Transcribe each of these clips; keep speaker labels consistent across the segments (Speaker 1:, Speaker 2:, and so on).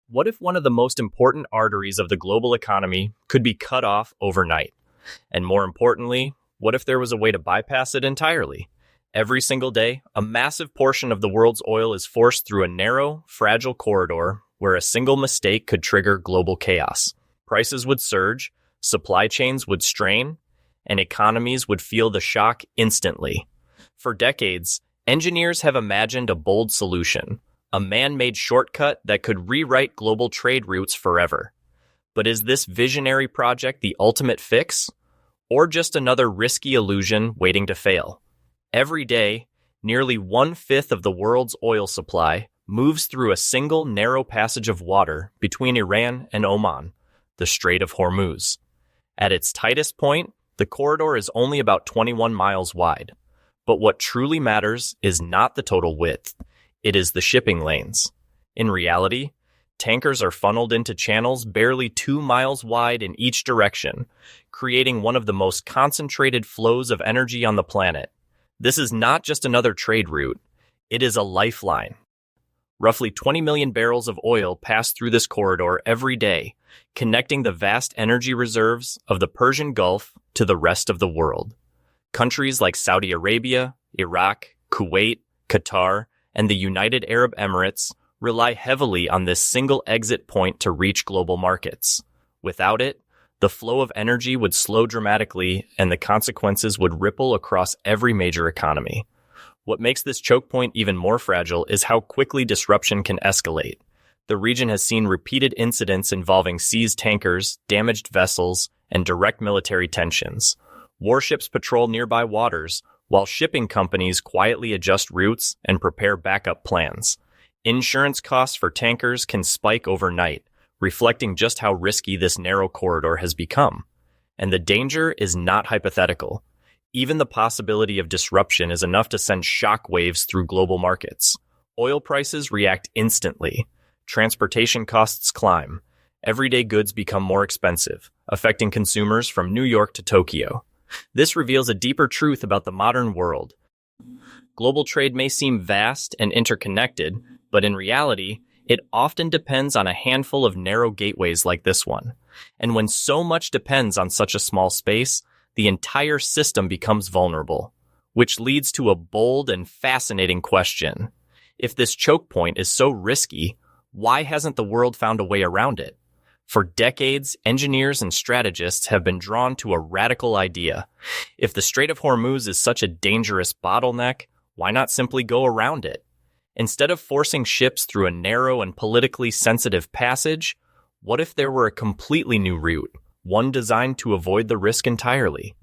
Speaker 1: What if one of the most important arteries of the global economy could be cut off overnight? And more importantly, what if there was a way to bypass it entirely? Every single day, a massive portion of the world's oil is forced through a narrow, fragile corridor where a single mistake could trigger global chaos. Prices would surge, supply chains would strain, and economies would feel the shock instantly. For decades, engineers have imagined a bold solution, a man-made shortcut that could rewrite global trade routes forever. But is this visionary project the ultimate fix? Or just another risky illusion waiting to fail? Every day, nearly one-fifth of the world's oil supply moves through a single narrow passage of water between Iran and Oman, the Strait of Hormuz. At its tightest point, the corridor is only about 21 miles wide. But what truly matters is not the total width, it is the shipping lanes. In reality, tankers are funneled into channels barely 2 miles wide in each direction, creating one of the most concentrated flows of energy on the planet. This is not just another trade route, it is a lifeline. Roughly 20 million barrels of oil pass through this corridor every day, connecting the vast energy reserves of the Persian Gulf to the rest of the world. Countries like Saudi Arabia, Iraq, Kuwait, Qatar, and the United Arab Emirates rely heavily on this single exit point to reach global markets. Without it, the flow of energy would slow dramatically and the consequences would ripple across every major economy. What makes this choke point even more fragile is how quickly disruption can escalate. The region has seen repeated incidents involving seized tankers, damaged vessels, and direct military tensions. Warships patrol nearby waters, while shipping companies quietly adjust routes and prepare backup plans. Insurance costs for tankers can spike overnight, reflecting just how risky this narrow corridor has become. And the danger is not hypothetical. Even the possibility of disruption is enough to send shock waves through global markets. Oil prices react instantly. Transportation costs climb. Everyday goods become more expensive, affecting consumers from New York to Tokyo. This reveals a deeper truth about the modern world. Global trade may seem vast and interconnected, but in reality, it often depends on a handful of narrow gateways like this one. And when so much depends on such a small space, the entire system becomes vulnerable, which leads to a bold and fascinating question. If this choke point is so risky, why hasn't the world found a way around it? For decades, engineers and strategists have been drawn to a radical idea. If the Strait of Hormuz is such a dangerous bottleneck, why not simply go around it? Instead of forcing ships through a narrow and politically sensitive passage, what if there were a completely new route, one designed to avoid the risk entirely?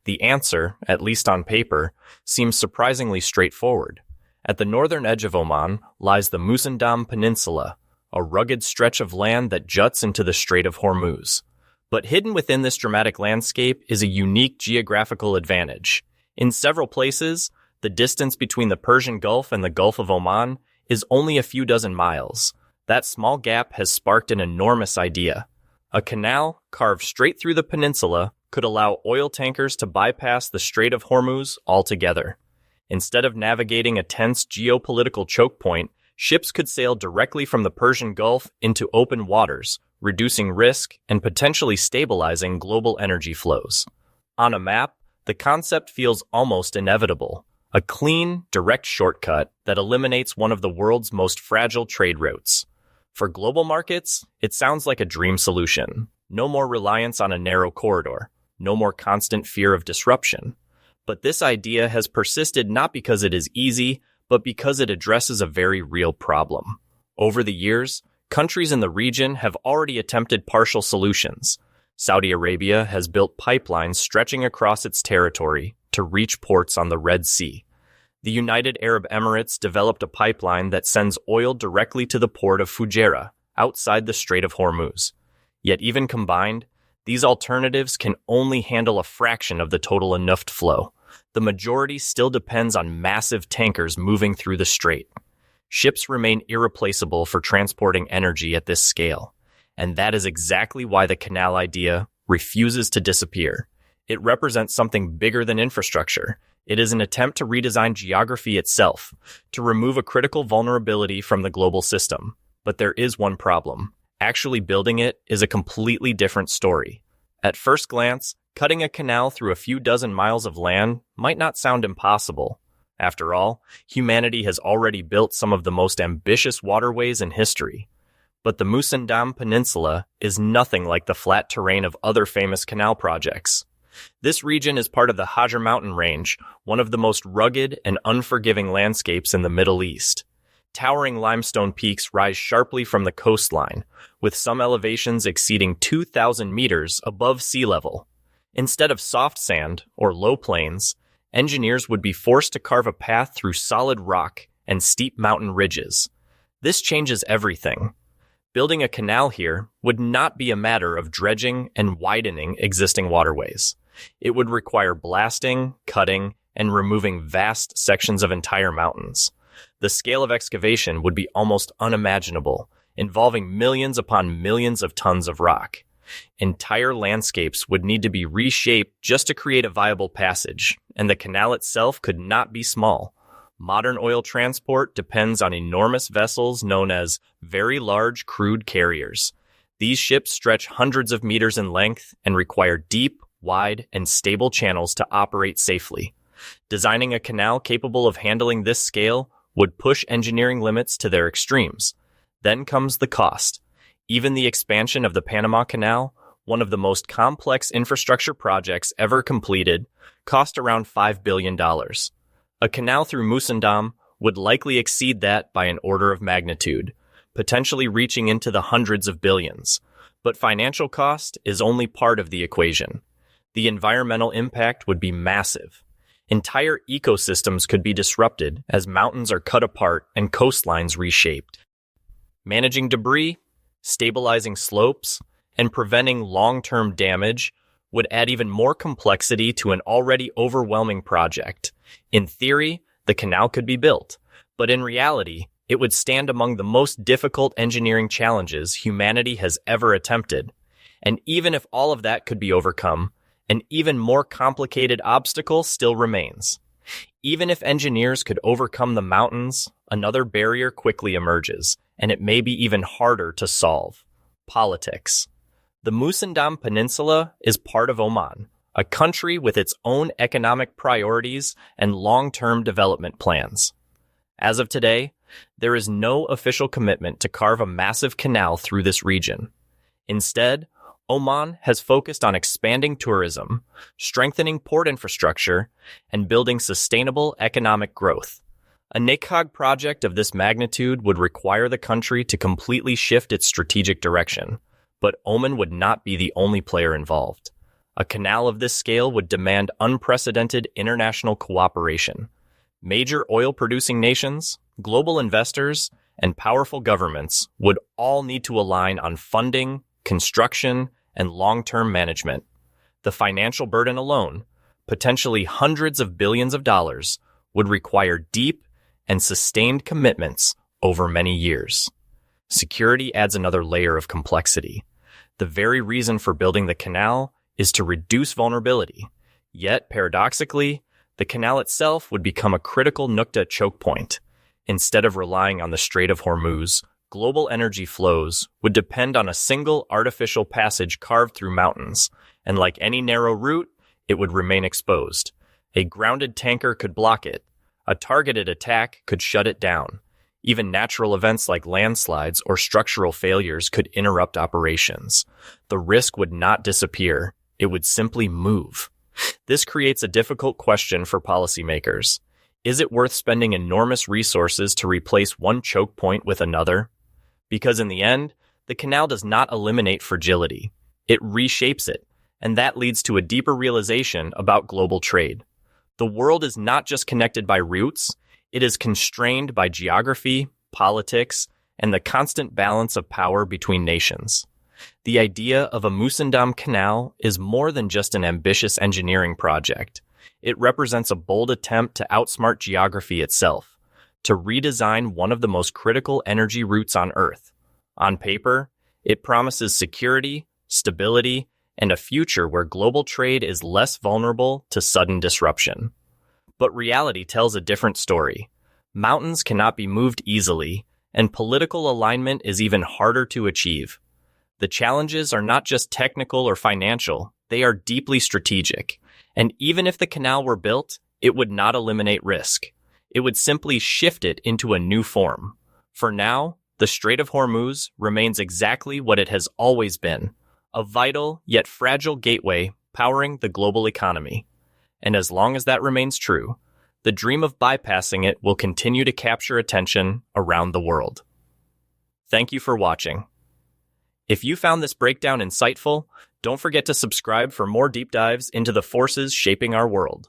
Speaker 1: The answer, at least on paper, seems surprisingly straightforward. At the northern edge of Oman lies the Musandam Peninsula, a rugged stretch of land that juts into the Strait of Hormuz. But hidden within this dramatic landscape is a unique geographical advantage. In several places, the distance between the Persian Gulf and the Gulf of Oman is only a few dozen miles. That small gap has sparked an enormous idea. A canal carved straight through the peninsula could allow oil tankers to bypass the Strait of Hormuz altogether. Instead of navigating a tense geopolitical choke point, ships could sail directly from the Persian Gulf into open waters, reducing risk and potentially stabilizing global energy flows. On a map, the concept feels almost inevitable. A clean, direct shortcut that eliminates one of the world's most fragile trade routes. For global markets, it sounds like a dream solution. No more reliance on a narrow corridor. No more constant fear of disruption. But this idea has persisted not because it is easy, but because it addresses a very real problem. Over the years, countries in the region have already attempted partial solutions. Saudi Arabia has built pipelines stretching across its territory to reach ports on the Red Sea. The United Arab Emirates developed a pipeline that sends oil directly to the port of Fujairah, outside the Strait of Hormuz. Yet even combined, these alternatives can only handle a fraction of the total enough flow. The majority still depends on massive tankers moving through the strait. Ships remain irreplaceable for transporting energy at this scale, and that is exactly why the canal idea refuses to disappear. It represents something bigger than infrastructure. It is an attempt to redesign geography itself, to remove a critical vulnerability from the global system. But there is one problem. Actually building it is a completely different story. At first glance, cutting a canal through a few dozen miles of land might not sound impossible. After all, humanity has already built some of the most ambitious waterways in history. But the Musandam Peninsula is nothing like the flat terrain of other famous canal projects. This region is part of the Hajar Mountain Range, one of the most rugged and unforgiving landscapes in the Middle East. Towering limestone peaks rise sharply from the coastline, with some elevations exceeding 2,000 meters above sea level. Instead of soft sand or low plains, engineers would be forced to carve a path through solid rock and steep mountain ridges. This changes everything. Building a canal here would not be a matter of dredging and widening existing waterways. It would require blasting, cutting, and removing vast sections of entire mountains. The scale of excavation would be almost unimaginable, involving millions upon millions of tons of rock. Entire landscapes would need to be reshaped just to create a viable passage, and the canal itself could not be small. Modern oil transport depends on enormous vessels known as very large crude carriers. These ships stretch hundreds of meters in length and require deep, wide, and stable channels to operate safely. Designing a canal capable of handling this scale would push engineering limits to their extremes. Then comes the cost. Even the expansion of the Panama Canal, one of the most complex infrastructure projects ever completed, cost around $5 billion. A canal through Musandam would likely exceed that by an order of magnitude, potentially reaching into the hundreds of billions. But financial cost is only part of the equation. The environmental impact would be massive. Entire ecosystems could be disrupted as mountains are cut apart and coastlines reshaped. Managing debris, stabilizing slopes, and preventing long-term damage would add even more complexity to an already overwhelming project. In theory, the canal could be built, but in reality, it would stand among the most difficult engineering challenges humanity has ever attempted. And even if all of that could be overcome, an even more complicated obstacle still remains. Even if engineers could overcome the mountains, another barrier quickly emerges, and it may be even harder to solve: politics. The Musandam Peninsula is part of Oman, a country with its own economic priorities and long-term development plans. As of today, there is no official commitment to carve a massive canal through this region. Instead, Oman has focused on expanding tourism, strengthening port infrastructure, and building sustainable economic growth. A NACOG project of this magnitude would require the country to completely shift its strategic direction, but Oman would not be the only player involved. A canal of this scale would demand unprecedented international cooperation. Major oil-producing nations, global investors, and powerful governments would all need to align on funding, construction, and long-term management. The financial burden alone, potentially hundreds of billions of dollars, would require deep and sustained commitments over many years. Security adds another layer of complexity. The very reason for building the canal is to reduce vulnerability. Yet, paradoxically, the canal itself would become a critical Nukta choke point. Instead of relying on the Strait of Hormuz, global energy flows would depend on a single artificial passage carved through mountains, and like any narrow route, it would remain exposed. A grounded tanker could block it. A targeted attack could shut it down. Even natural events like landslides or structural failures could interrupt operations. The risk would not disappear. It would simply move. This creates a difficult question for policymakers. Is it worth spending enormous resources to replace one choke point with another? Because in the end, the canal does not eliminate fragility. It reshapes it, and that leads to a deeper realization about global trade. The world is not just connected by routes, it is constrained by geography, politics, and the constant balance of power between nations. The idea of a Musandam Canal is more than just an ambitious engineering project. It represents a bold attempt to outsmart geography itself, to redesign one of the most critical energy routes on Earth. On paper, it promises security, stability, and a future where global trade is less vulnerable to sudden disruption. But reality tells a different story. Mountains cannot be moved easily, and political alignment is even harder to achieve. The challenges are not just technical or financial, they are deeply strategic. And even if the canal were built, it would not eliminate risk. It would simply shift it into a new form. For now, the Strait of Hormuz remains exactly what it has always been, a vital yet fragile gateway powering the global economy. And as long as that remains true, the dream of bypassing it will continue to capture attention around the world. Thank you for watching. If you found this breakdown insightful, don't forget to subscribe for more deep dives into the forces shaping our world.